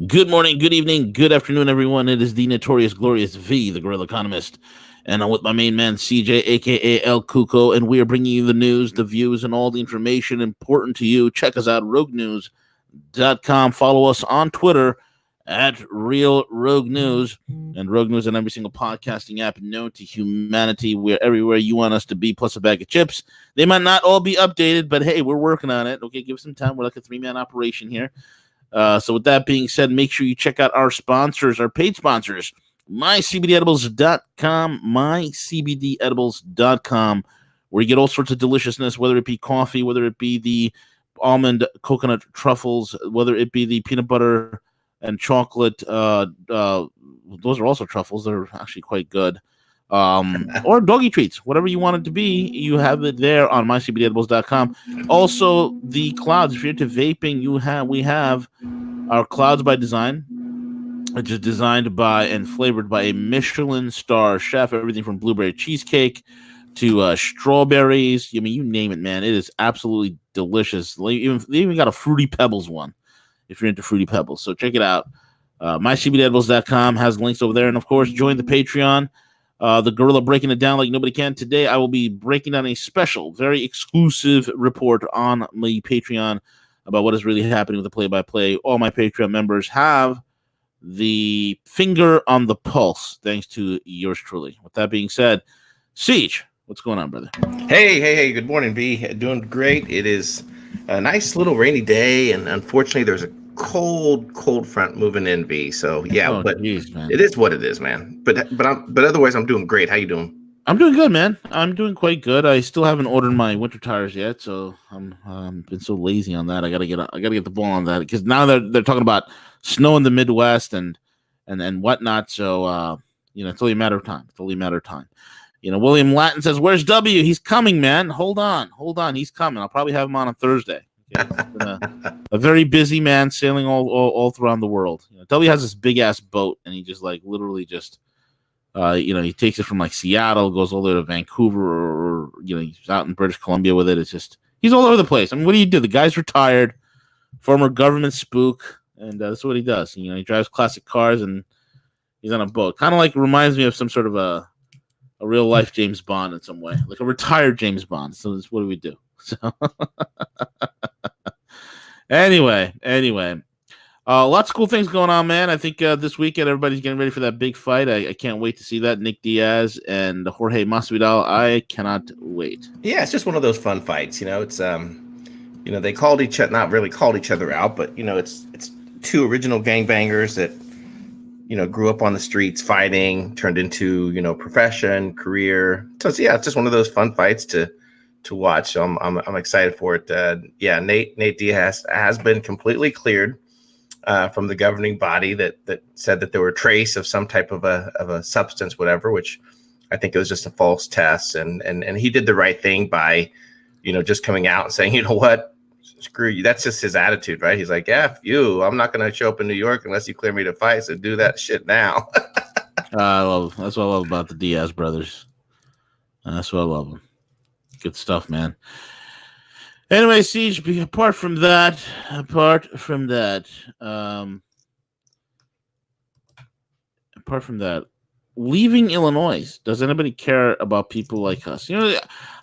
Good morning, good evening, good afternoon, everyone. It is the notorious, glorious V, the Gorilla Economist, and I'm with my main man, CJ, aka El Cuco, and we are bringing you the news, the views, and all the information important to you. Check us out, roguenews.com. Follow us on Twitter at Real Rogue News, and Rogue News on every single podcasting app known to humanity. We're everywhere you want us to be, plus a bag of chips. They might not all be updated, but hey, we're working on it. Okay, give us some time. We're like a three-man operation here. So with that being said, make sure you check out our sponsors, our paid sponsors, mycbdedibles.com, mycbdedibles.com, where you get all sorts of deliciousness, whether it be coffee, whether it be the almond coconut truffles, whether it be the peanut butter and chocolate. Those are also truffles. They're actually quite good. Or doggy treats, whatever you want it to be, you have it there on mycbdedibles.com. Also, the clouds. If you're into vaping, we have our Clouds by Design, which is designed by and flavored by a Michelin star chef. Everything from blueberry cheesecake to strawberries. I mean, you name it, man. It is absolutely delicious. They even got a Fruity Pebbles one if you're into Fruity Pebbles. So check it out. MyCBDedibles.com has links over there. And, of course, join the Patreon. The Gorilla breaking it down like nobody can. Today, I will be breaking down a special, very exclusive report on my Patreon about what is really happening with the play-by-play. All my Patreon members have the finger on the pulse, thanks to yours truly. With that being said, Siege, what's going on, brother? Hey, good morning, B. Doing great. It is a nice little rainy day, and unfortunately, there's a cold front moving in, B. So, yeah, but geez, man. It is what it is, man. But otherwise, I'm doing great. How you doing? I'm doing good, man. I'm doing quite good. I still haven't ordered my winter tires yet, so I'm been so lazy on that. I gotta get the ball on that because now they're talking about snow in the Midwest and whatnot. So it's only a matter of time. It's only a matter of time. William Latin says, "Where's W? He's coming, man. Hold on. He's coming. I'll probably have him on Thursday." Okay? A very busy man sailing all throughout the world. W has this big ass boat, and he just literally just. He takes it from Seattle, goes all the way to Vancouver, or he's out in British Columbia with it. It's just he's all over the place. I mean, what do you do? The guy's retired, former government spook, and that's what he does. He drives classic cars and he's on a boat. Kind of reminds me of some sort of a real life James Bond in some way, like a retired James Bond. So what do we do? So anyway. Lots of cool things going on, man. I think this weekend everybody's getting ready for that big fight. I can't wait to see that. Nick Diaz and Jorge Masvidal. I cannot wait. Yeah, it's just one of those fun fights. It's they called each other, not really called each other out, but it's two original gangbangers that grew up on the streets fighting, turned into profession, career. So it's just one of those fun fights to watch. So I'm excited for it. Nate Diaz has been completely cleared. From the governing body that said that there were trace of some type of a substance, whatever, which I think it was just a false test. And he did the right thing by, just coming out and saying, you know what, screw you. That's just his attitude, right? He's like, F you, I'm not going to show up in New York unless you clear me to fight. So do that shit now. That's what I love about the Diaz brothers. That's what I love them. Good stuff, man. Anyway, Siege, apart from that, leaving Illinois, does anybody care about people like us?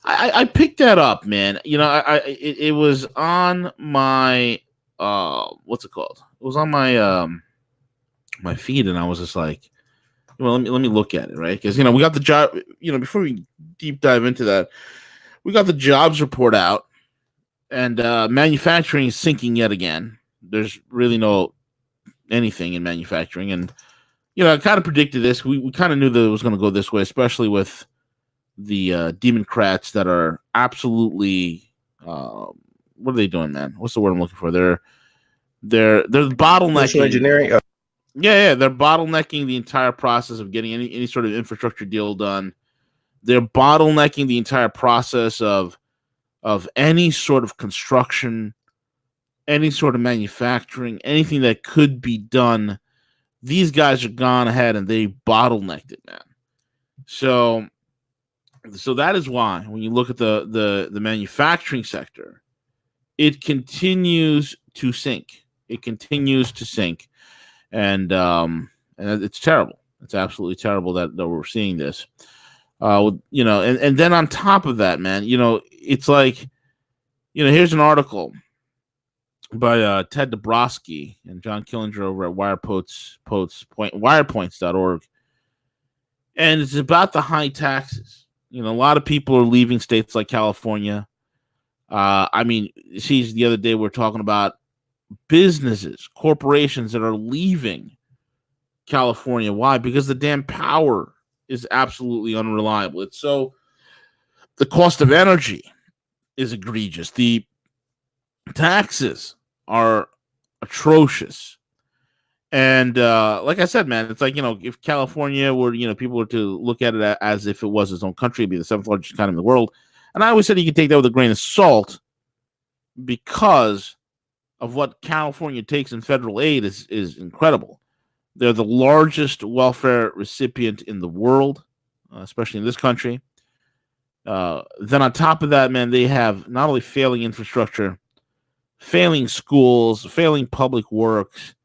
I picked that up, man. It was on my what's it called? It was on my my feed, and I was just like, well, let me look at it, right? Because we got the job. Before we deep dive into that, we got the jobs report out. And manufacturing is sinking yet again. There's really no anything in manufacturing. And, I kind of predicted this. We kind of knew that it was going to go this way, especially with the Democrats that are absolutely what are they doing, man? What's the word I'm looking for? They're bottlenecking. Social engineering. Yeah, they're bottlenecking the entire process of getting any sort of infrastructure deal done. They're bottlenecking the entire process of any sort of construction, any sort of manufacturing, anything that could be done. These guys are gone ahead and they bottlenecked it, man. So that is why when you look at the manufacturing sector, it continues to sink. and it's terrible. It's absolutely terrible that we're seeing this. And then on top of that, man, it's like, here's an article by Ted Dabrowski and John Killinger over at wirepoints.org. And it's about the high taxes. A lot of people are leaving states like California. The other day we're talking about businesses, corporations that are leaving California. Why? Because the damn power is absolutely unreliable. The cost of energy is egregious. The taxes are atrocious. And like I said, man, it's like, if California were, people were to look at it as if it was its own country, it'd be the seventh largest economy in the world. And I always said you could take that with a grain of salt because of what California takes in federal aid is incredible. They're the largest welfare recipient in the world, especially in this country. Then on top of that, man, they have not only failing infrastructure, failing schools, failing public works.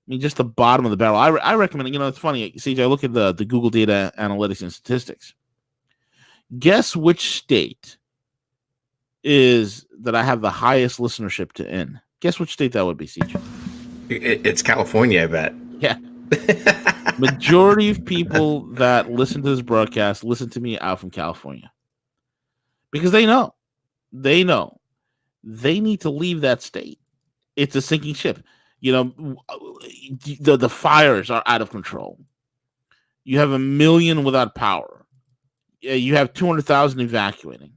Just the bottom of the barrel. I recommend, it's funny, CJ, I look at the Google data analytics and statistics. Guess which state is that I have the highest listenership to in? Guess which state that would be, CJ? It's California, I bet. Yeah. Majority of people that listen to this broadcast listen to me out from California. Because they know they need to leave that state. It's a sinking ship. The fires are out of control. You have 1 million without power. You have 200,000 evacuating.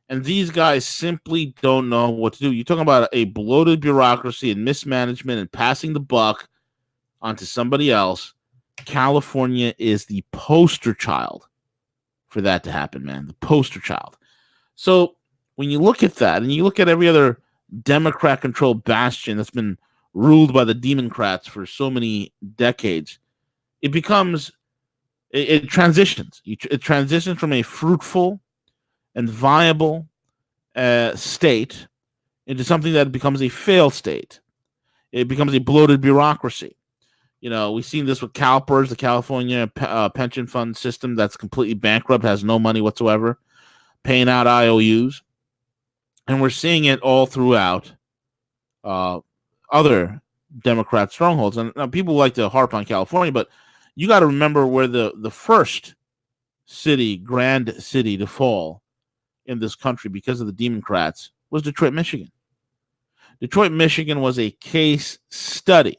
And these guys simply don't know what to do. You're talking about a bloated bureaucracy and mismanagement and passing the buck onto somebody else. California is the poster child for that to happen, man. The poster child. So when you look at that and you look at every other Democrat-controlled bastion that's been ruled by the Democrats for so many decades, it transitions. It transitions from a fruitful and viable state into something that becomes a failed state. It becomes a bloated bureaucracy. We've seen this with CalPERS, the California pension fund system that's completely bankrupt, has no money whatsoever, paying out IOUs. And we're seeing it all throughout other Democrat strongholds. And people like to harp on California, but you got to remember where the first grand city to fall in this country because of the Democrats was Detroit, Michigan. Detroit, Michigan was a case study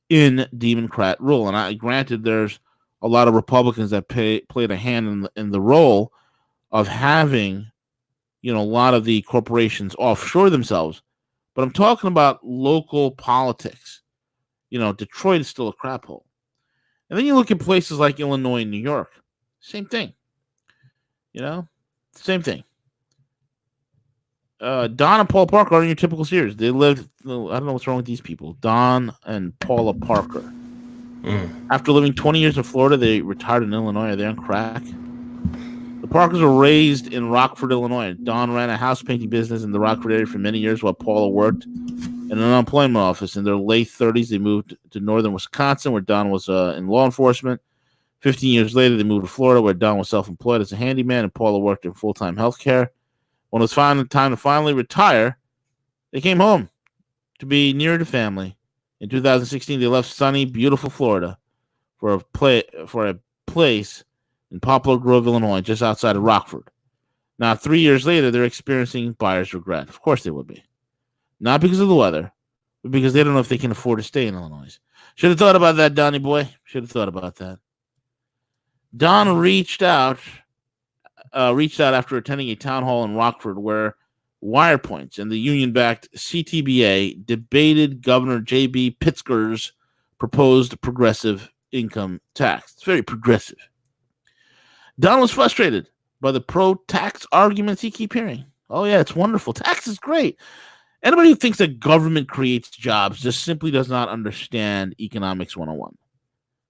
in Democrat rule. And granted, there's a lot of Republicans that played a hand in the role of having, a lot of the corporations offshore themselves. But I'm talking about local politics. Detroit is still a crap hole. And then you look at places like Illinois and New York. Same thing. Same thing. Don and Paul Parker are in your typical series. They lived, I don't know what's wrong with these people. Don and Paula Parker. After living 20 years in Florida, they retired in Illinois. Are they on crack? The Parkers were raised in Rockford, Illinois. Don ran a house painting business in the Rockford area for many years while Paula worked in an unemployment office. In their late 30s, they moved to northern Wisconsin, where Don was in law enforcement. 15 years later, they moved to Florida, where Don was self-employed as a handyman and Paula worked in full-time healthcare. When it was time to finally retire, they came home to be near to family. In 2016, they left sunny, beautiful Florida for a place in Poplar Grove, Illinois, just outside of Rockford. Now, 3 years later, they're experiencing buyer's regret. Of course they would be. Not because of the weather, but because they don't know if they can afford to stay in Illinois. Should have thought about that, Donnie boy. Should have thought about that. Don reached out after attending a town hall in Rockford where WirePoints and the union-backed CTBA debated Governor J.B. Pritzker's proposed progressive income tax. It's very progressive. Don was frustrated by the pro-tax arguments he keep hearing. Oh, yeah, it's wonderful. Tax is great. Anybody who thinks that government creates jobs just simply does not understand economics 101.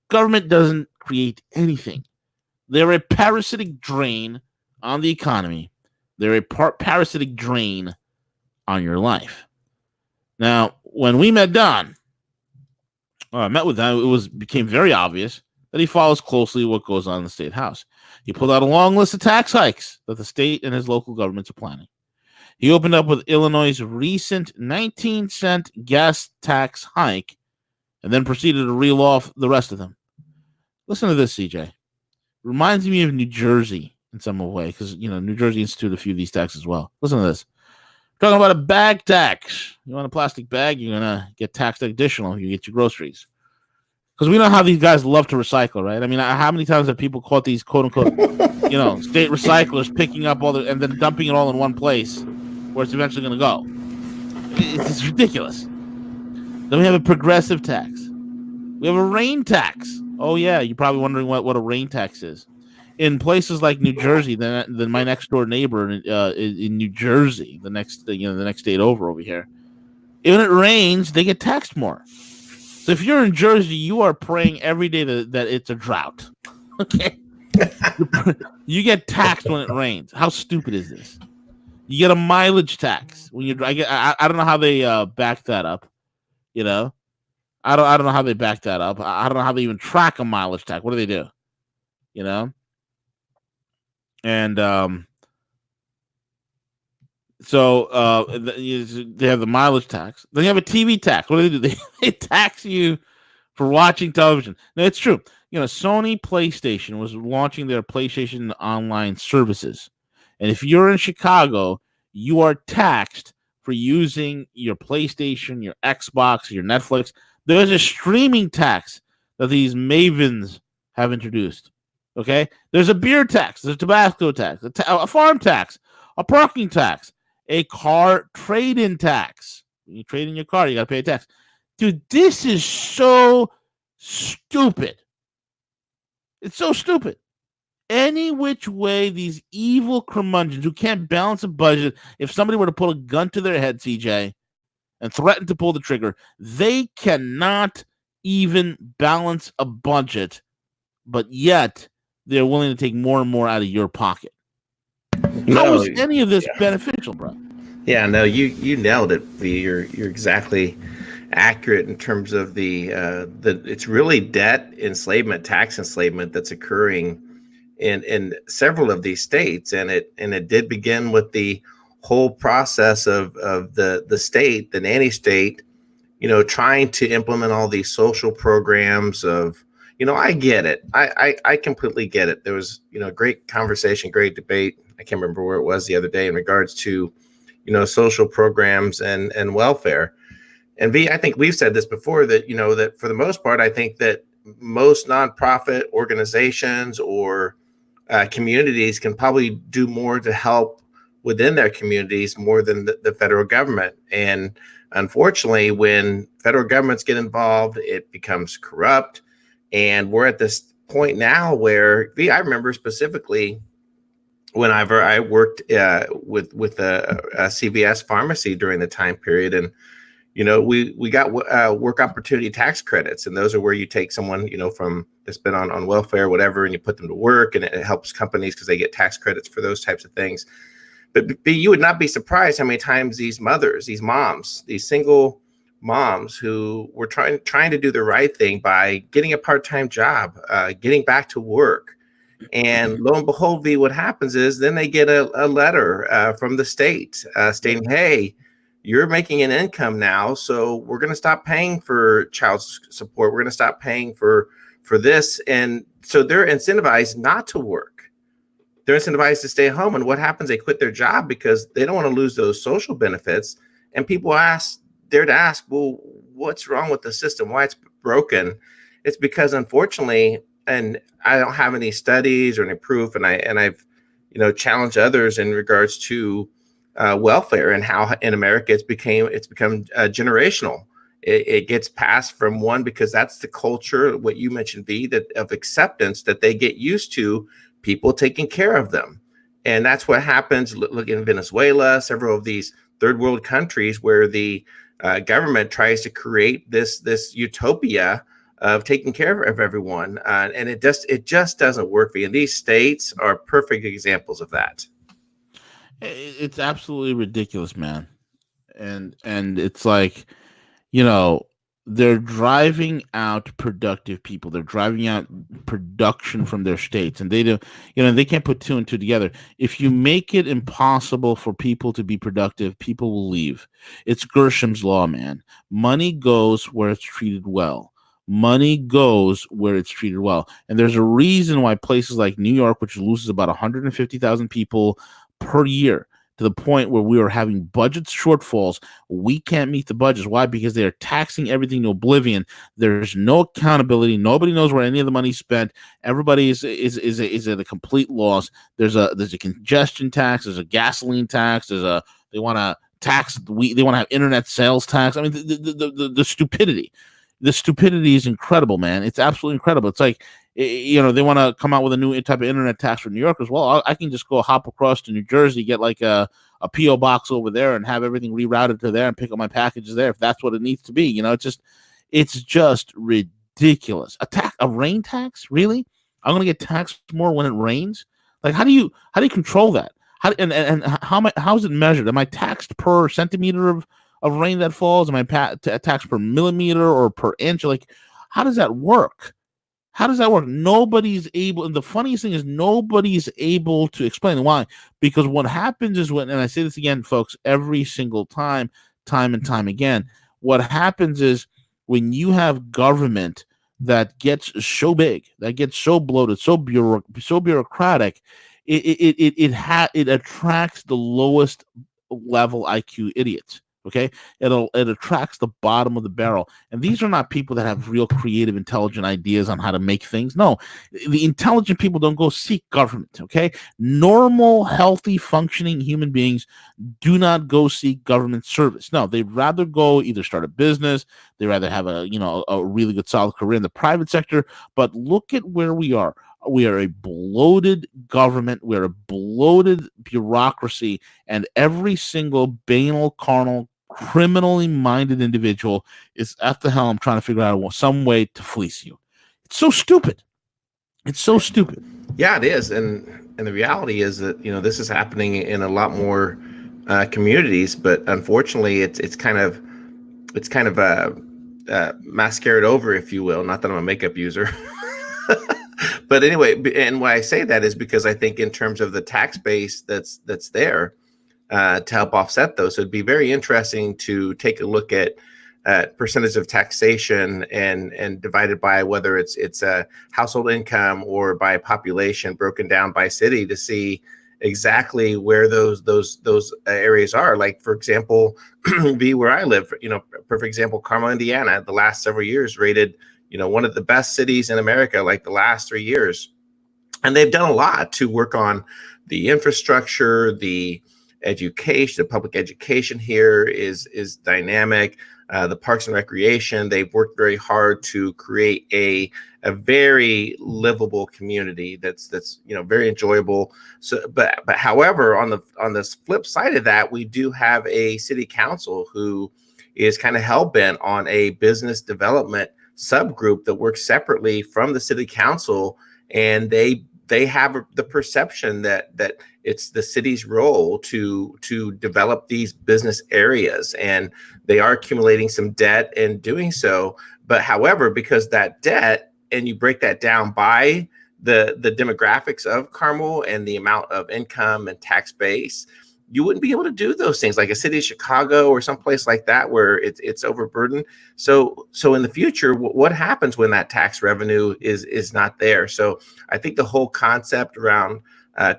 Government doesn't create anything. They're a parasitic drain on the economy. They're a parasitic drain on your life. Now, when we met Don, I met with him. Became very obvious that he follows closely what goes on in the state house. He pulled out a long list of tax hikes that the state and his local governments are planning. He opened up with Illinois' recent 19-cent gas tax hike and then proceeded to reel off the rest of them. Listen to this, CJ. Reminds me of New Jersey in some way because, New Jersey instituted a few of these taxes as well. Listen to this. Talking about a bag tax. You want a plastic bag, you're going to get taxed additional if you get your groceries. Because we know how these guys love to recycle, right? I mean, how many times have people caught these quote-unquote, state recyclers picking up all and then dumping it all in one place where it's eventually going to go? It's ridiculous. Then we have a progressive tax. We have a rain tax. Oh, yeah, you're probably wondering what a rain tax is. In places like New Jersey, then my next door neighbor in New Jersey, the next state over here, when it rains, they get taxed more. So if you're in Jersey, you are praying every day that it's a drought. Okay, you get taxed when it rains. How stupid is this? You get a mileage tax when you. I don't know how they back that up. I don't know how they back that up. I don't know how they even track a mileage tax. What do they do? And so they have the mileage tax. Then you have a TV tax. What do? They tax you for watching television. Now, it's true. Sony PlayStation was launching their PlayStation Online services. And if you're in Chicago, you are taxed for using your PlayStation, your Xbox, your Netflix. There's a streaming tax that these mavens have introduced. Okay? There's a beer tax. There's a tobacco tax, a farm tax, a parking tax, a car trade-in tax. When you trade in your car, you got to pay a tax. Dude, this is so stupid. It's so stupid. Any which way, these evil curmudgeons who can't balance a budget, if somebody were to pull a gun to their head, CJ, and threaten to pull the trigger, they cannot even balance a budget, but yet they're willing to take more and more out of your pocket. How is any of this beneficial, bro? Yeah, no, you nailed it, V. You're exactly accurate in terms of the it's really debt enslavement, tax enslavement that's occurring in several of these states, and it did begin with the whole process of the state, the nanny state, trying to implement all these social programs of. I get it. I completely get it. There was, great conversation, great debate. I can't remember where it was the other day in regards to, social programs and welfare. And V, I think we've said this before that, that for the most part, I think that most nonprofit organizations or communities can probably do more to help within their communities more than the federal government. And unfortunately, when federal governments get involved, it becomes corrupt. And we're at this point now where I remember specifically whenever I worked with a CVS pharmacy during the time period, and we got work opportunity tax credits, and those are where you take someone from that's been on welfare, whatever, and you put them to work, and it helps companies because they get tax credits for those types of things. But you would not be surprised how many times these mothers, these moms, these single moms who were trying to do the right thing by getting a part-time job, getting back to work. And lo and behold, V, what happens is then they get a letter from the state stating, hey, you're making an income now, so we're going to stop paying for child support. We're going to stop paying for this. And so they're incentivized not to work. They're incentivized to stay home. And what happens? They quit their job because they don't want to lose those social benefits. And people dare to ask, well, what's wrong with the system? Why it's broken? It's because, unfortunately, and I don't have any studies or any proof, and I've challenged others in regards to welfare and how in America it's become generational. It gets passed from one because that's the culture, what you mentioned, V, that of acceptance that they get used to people taking care of them. And that's what happens. Look in Venezuela, several of these third world countries where the government tries to create this utopia of taking care of everyone, and it just doesn't work. And these states are perfect examples of that. It's absolutely ridiculous, man. And it's like, they're driving out productive people. They're driving out production from their states, and they do, they can't put two and two together. If you make it impossible for people to be productive, people will leave. It's Gresham's law, man. Money goes where it's treated well. Money goes where it's treated well. And there's a reason why places like New York, which loses about 150,000 people per year, to the point where we are having budget shortfalls. We can't meet the budgets. Why? Because they are taxing everything to oblivion. There's no accountability. Nobody knows where any of the money's spent. Everybody is at a complete loss. There's a congestion tax. There's a gasoline tax. They want to tax. They want to have internet sales tax. I mean, the stupidity. The stupidity is incredible, man. It's absolutely incredible. It's like, they want to come out with a new type of internet tax for New Yorkers. Well, I can just go hop across to New Jersey, get like a P.O. box over there and have everything rerouted to there and pick up my packages there if that's what it needs to be. It's just ridiculous. A rain tax? Really? I'm going to get taxed more when it rains? Like, how do you control that? How is it measured? Am I taxed per centimeter of rain that falls? Am I taxed per millimeter or per inch? Like, how does that work? How does that work? Nobody's able, and the funniest thing is nobody's able to explain why. Because what happens is and I say this again, folks, every single time and time again, what happens is when you have government that gets so big, that gets so bloated, so bureaucratic, it attracts the lowest level IQ idiots. Okay, it attracts the bottom of the barrel, and these are not people that have real creative, intelligent ideas on how to make things. No, the intelligent people don't go seek government. Okay, normal, healthy, functioning human beings do not go seek government service. No, they'd rather go either start a business. They'd rather have a really good, solid career in the private sector. But look at where we are. We are a bloated government. We're a bloated bureaucracy, and every single banal, carnal, criminally minded individual is at the helm trying to figure out some way to fleece you. It's so stupid. It's so stupid. Yeah, it is. And the reality is that, this is happening in a lot more communities, but unfortunately it's kind of masqueraded over, if you will. Not that I'm a makeup user. But anyway, and why I say that is because I think in terms of the tax base that's there to help offset those, it'd be very interesting to take a look at percentage of taxation and divided by whether it's a household income or by population, broken down by city, to see exactly where those areas are. Like, for example, where I live, perfect example, Carmel, Indiana, the last several years rated one of the best cities in America, like the last 3 years. And they've done a lot to work on the infrastructure, the education, the public education here is dynamic. The parks and recreation, they've worked very hard to create a very livable community that's very enjoyable. So, but however, on the flip side of that, we do have a city council who is kind of hell bent on a business development subgroup that works separately from the city council, and they have the perception that it's the city's role to develop these business areas, and they are accumulating some debt in doing so. But however, because that debt, and you break that down by the demographics of Carmel and the amount of income and tax base, you wouldn't be able to do those things like a city of Chicago or someplace like that where it's overburdened. So in the future, what happens when that tax revenue is not there? So I think the whole concept around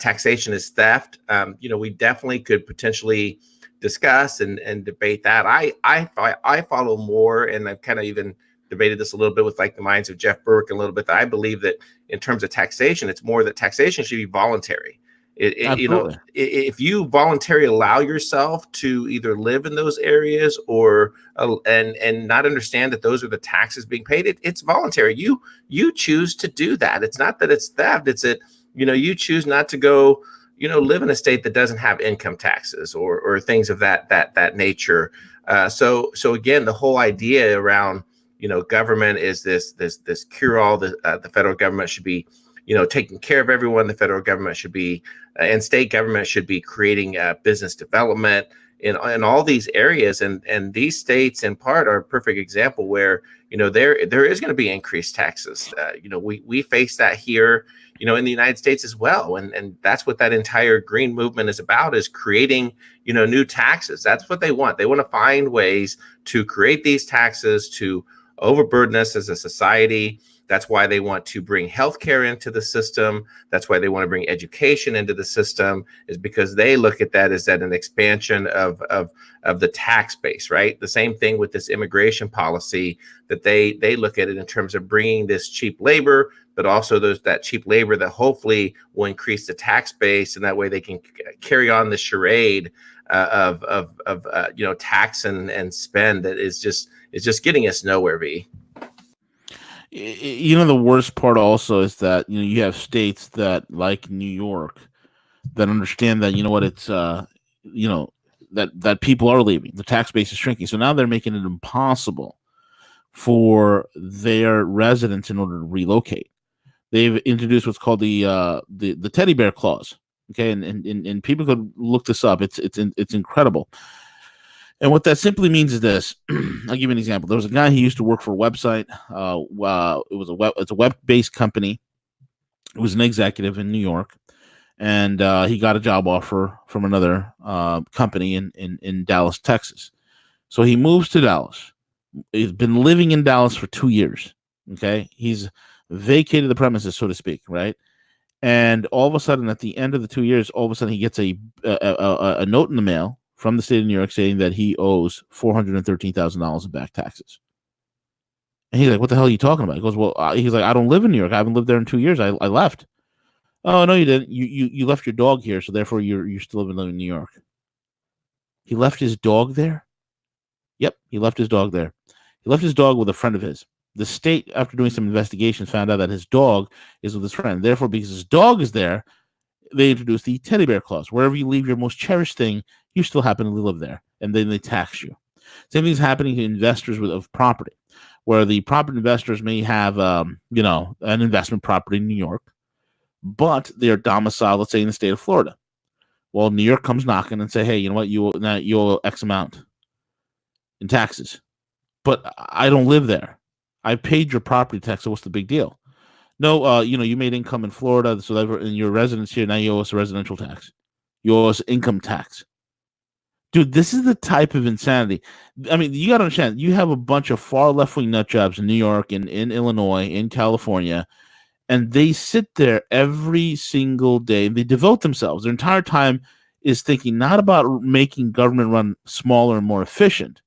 taxation is theft. We definitely could potentially discuss and debate that. I follow more, and I've kind of even debated this a little bit with like the minds of Jeff Burke a little bit, that I believe that in terms of taxation, it's more that taxation should be voluntary. If you voluntarily allow yourself to either live in those areas or and not understand that those are the taxes being paid, it's voluntary. You choose to do that. It's not that it's theft. It's that you choose not to go live in a state that doesn't have income taxes or things of that nature. So again, the whole idea around government is this cure-all. The federal government should be taking care of everyone. The federal government should be and state government should be creating business development in all these areas, and these states in part are a perfect example where there is going to be increased taxes. We face that here, in the United States as well, and that's what that entire green movement is about, is creating new taxes. That's what they want. They want to find ways to create these taxes to overburden us as a society. That's why they want to bring healthcare into the system. That's why they want to bring education into the system, is because they look at that as an expansion of the tax base, right? The same thing with this immigration policy, that they look at it in terms of bringing this cheap labor, but also that cheap labor that hopefully will increase the tax base, and that way they can carry on the charade of tax and spend that is just getting us nowhere. The worst part also is that you have states that, like New York, that understand that it's that people are leaving, the tax base is shrinking, so now they're making it impossible for their residents in order to relocate. They've introduced what's called the teddy bear clause. Okay, and people could look this up. It's incredible. And what that simply means is this. I'll give you an example. There was a guy who used to work for a website. It's a web-based company. It was an executive in New York, and he got a job offer from another company in Dallas, Texas. So he moves to Dallas. He's been living in Dallas for 2 years. Okay, he's vacated the premises, so to speak, right? And all of a sudden, at the end of the 2 years, all of a sudden he gets a note in the mail from the state of New York saying that he owes $413,000 in back taxes. And he's like, "What the hell are you talking about?" He goes, "Well," he's like, "I don't live in New York. I haven't lived there in 2 years. I left." "Oh, no, you didn't. You left your dog here, so therefore you're still living in New York." He left his dog there? Yep, he left his dog there. He left his dog with a friend of his. The state, after doing some investigations, found out that his dog is with his friend. Therefore, because his dog is there, they introduced the teddy bear clause. Wherever you leave your most cherished thing, you still happen to live there, and then they tax you. Same thing is happening to investors of property, where the property investors may have, an investment property in New York, but they're domiciled, let's say, in the state of Florida. Well, New York comes knocking and say, "Hey, you know what? You owe X amount in taxes, but I don't live there. I paid your property tax, so what's the big deal?" "No, you made income in Florida, so in your residence here, now you owe us a residential tax. You owe us income tax." Dude, this is the type of insanity. I mean, you got to understand, you have a bunch of far left-wing nut jobs in New York and in Illinois, in California, and they sit there every single day, and they devote themselves. Their entire time is thinking not about making government run smaller and more efficient,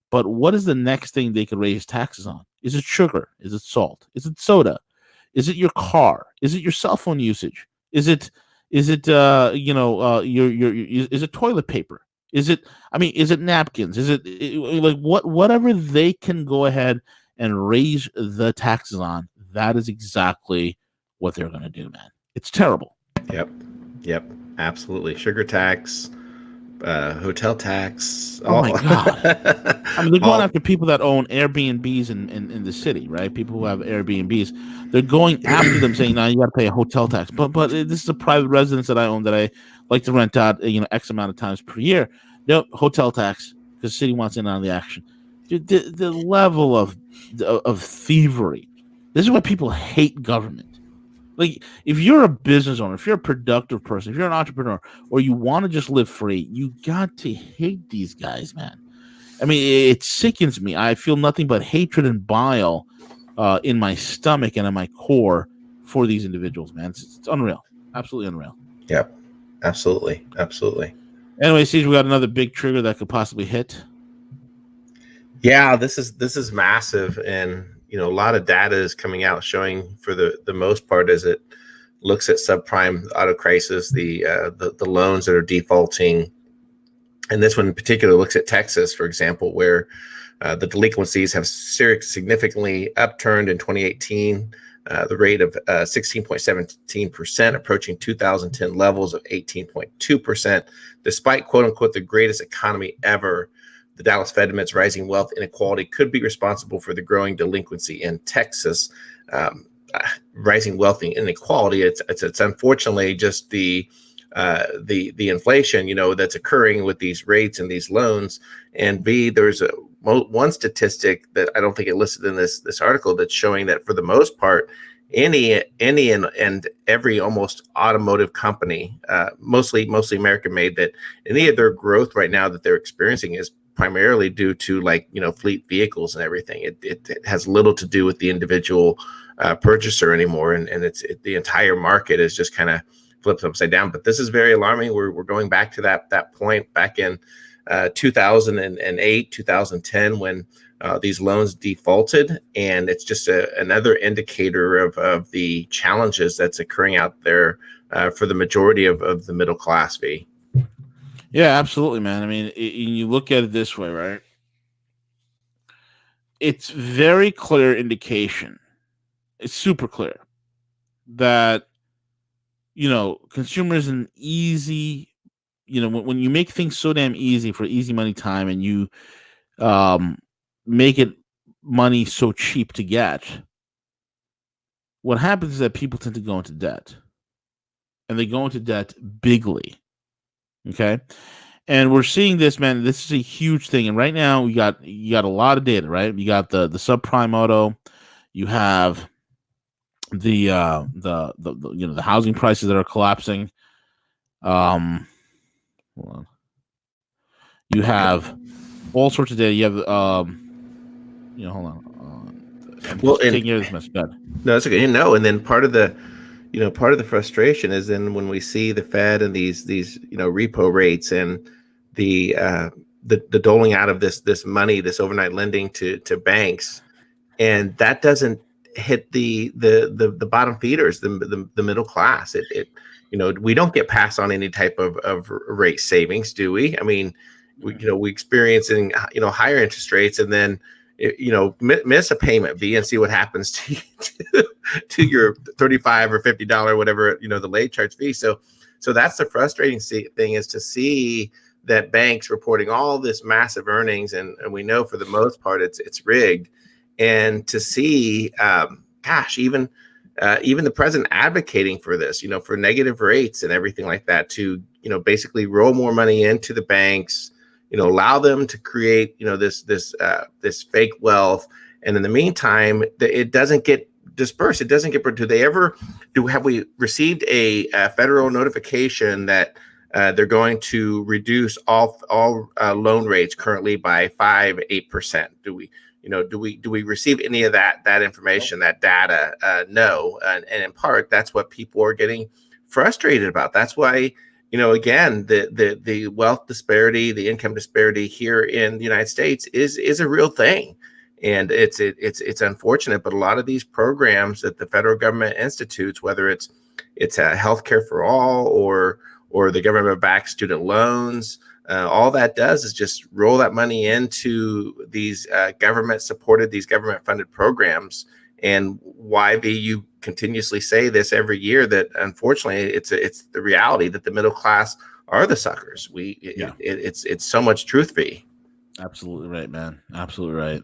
but what is the next thing they could raise taxes on? Is it sugar? Is it salt? Is it soda? Is it your car? Is it your cell phone usage? Is it is it toilet paper? Is it napkins? Is it like whatever they can go ahead and raise the taxes on? That is exactly what they're going to do, man. It's terrible. Yep, absolutely. Sugar tax, hotel tax. Oh my God. I mean, they're going after people that own Airbnbs in the city, right? People who have Airbnbs. They're going after them saying, "No, you got to pay a hotel tax." But this is a private residence that I own that I like to rent out, X amount of times per year. No, hotel tax, because the city wants in on the action. Dude, the level of thievery. This is why people hate government. Like, if you're a business owner, if you're a productive person, if you're an entrepreneur, or you want to just live free, you got to hate these guys, man. I mean, it sickens me. I feel nothing but hatred and bile in my stomach and in my core for these individuals, man. It's unreal. Absolutely unreal. Yep. Absolutely. Anyway, Steve, we got another big trigger that could possibly hit. Yeah, this is massive, and a lot of data is coming out showing, for the most part, as it looks at subprime auto crisis, the loans that are defaulting, and this one in particular looks at Texas, for example, where the delinquencies have significantly upturned in 2018. The rate of 16.17%, approaching 2010 levels of 18.2%, despite "quote unquote" the greatest economy ever. The Dallas Fed admits rising wealth inequality could be responsible for the growing delinquency in Texas. Rising wealth inequality, it's unfortunately just the the inflation, that's occurring with these rates and these loans. And B, there's one statistic that I don't think it listed in this article that's showing that for the most part, any and every almost automotive company, mostly American made, that any of their growth right now that they're experiencing is primarily due to fleet vehicles and everything. It has little to do with the individual purchaser anymore, and the entire market is just kind of flipped upside down. But this is very alarming. We're going back to that point back in 2008, 2010 when these loans defaulted, and it's just another indicator of the challenges that's occurring out there for the majority of the middle class. V. Yeah, absolutely, man. I mean, you look at it this way, right? It's very clear indication. It's super clear that consumers an easy, when you make things so damn easy for easy money time, and you make it money so cheap to get, what happens is that people tend to go into debt, and they go into debt bigly. Okay. And we're seeing this, man. This is a huge thing. And right now you got a lot of data, right? You got the subprime auto, you have the housing prices that are collapsing. Hold on. You have all sorts of data. You have hold on. I'm taking care of this mess. Good. No, it's okay. And then part of the frustration is then when we see the Fed and these repo rates and the doling out of this money, this overnight lending to banks, and that doesn't hit the bottom feeders, the middle class. We don't get passed on any type of rate savings, do we? I mean, we experiencing higher interest rates, and then miss a payment, V, and see what happens to your $35 or $50, whatever, the late charge fee. So that's the frustrating thing, is to see that banks reporting all this massive earnings, and we know for the most part it's rigged, and to see, even the president advocating for this, for negative rates and everything like that, to basically roll more money into the banks, allow them to create, this fake wealth. And in the meantime, it doesn't get dispersed. It doesn't get, have we received a federal notification that they're going to reduce all loan rates currently by 5-8%? Do we receive any of that information, that data? No. And in part, that's what people are getting frustrated about. That's why, again, the wealth disparity, the income disparity here in the United States is a real thing. And it's unfortunate, but a lot of these programs that the federal government institutes, whether it's a healthcare for all or the government-backed student loans, all that does is just roll that money into these government-supported, these government-funded programs. And why you continuously say this every year, that unfortunately it's the reality that the middle class are the suckers. It's so much truth, V. Absolutely right, man. Absolutely right.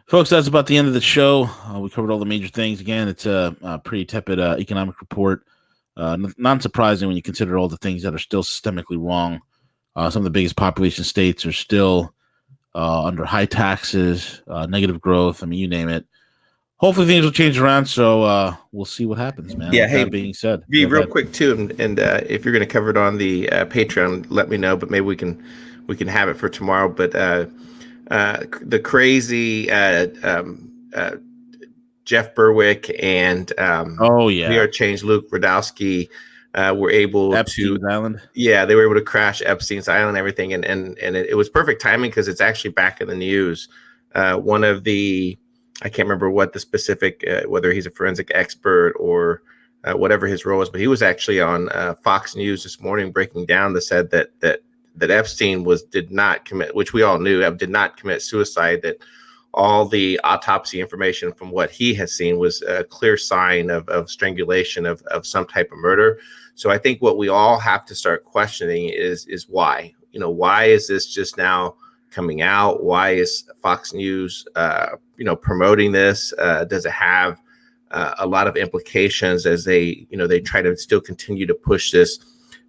Folks, that's about the end of the show. We covered all the major things. Again, it's a pretty tepid economic report. Not surprising when you consider all the things that are still systemically wrong. Some of the biggest population states are still under high taxes, negative growth. I mean, you name it. Hopefully things will change around, so we'll see what happens, man. Yeah. With that being said, be real quick too, and if you're going to cover it on the Patreon, let me know. But maybe we can have it for tomorrow. But the crazy Jeff Berwick and We Are Change Luke Rudkowski were able Epstein's Island. Yeah, they were able to crash Epstein's Island and everything, and it was perfect timing because it's actually back in the news. One of the, I can't remember what the specific, whether he's a forensic expert or whatever his role is, but he was actually on Fox News this morning breaking down that said that Epstein did not commit, which we all knew, did not commit suicide, that all the autopsy information from what he has seen was a clear sign of strangulation, of some type of murder. So I think what we all have to start questioning is why. Why is this just now coming out? Why is Fox News promoting this? Does it have a lot of implications as they try to still continue to push this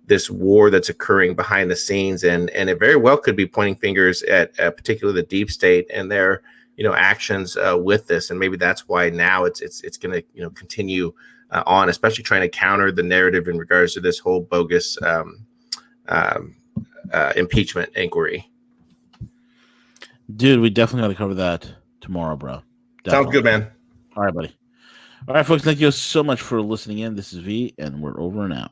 this war that's occurring behind the scenes, and it very well could be pointing fingers at particularly the deep state and their actions with this, and maybe that's why now it's going to continue on, especially trying to counter the narrative in regards to this whole bogus impeachment inquiry. Dude, we definitely got to cover that tomorrow, bro. Definitely. Sounds good, man. All right, buddy. All right, folks, thank you so much for listening in. This is V, and we're over and out.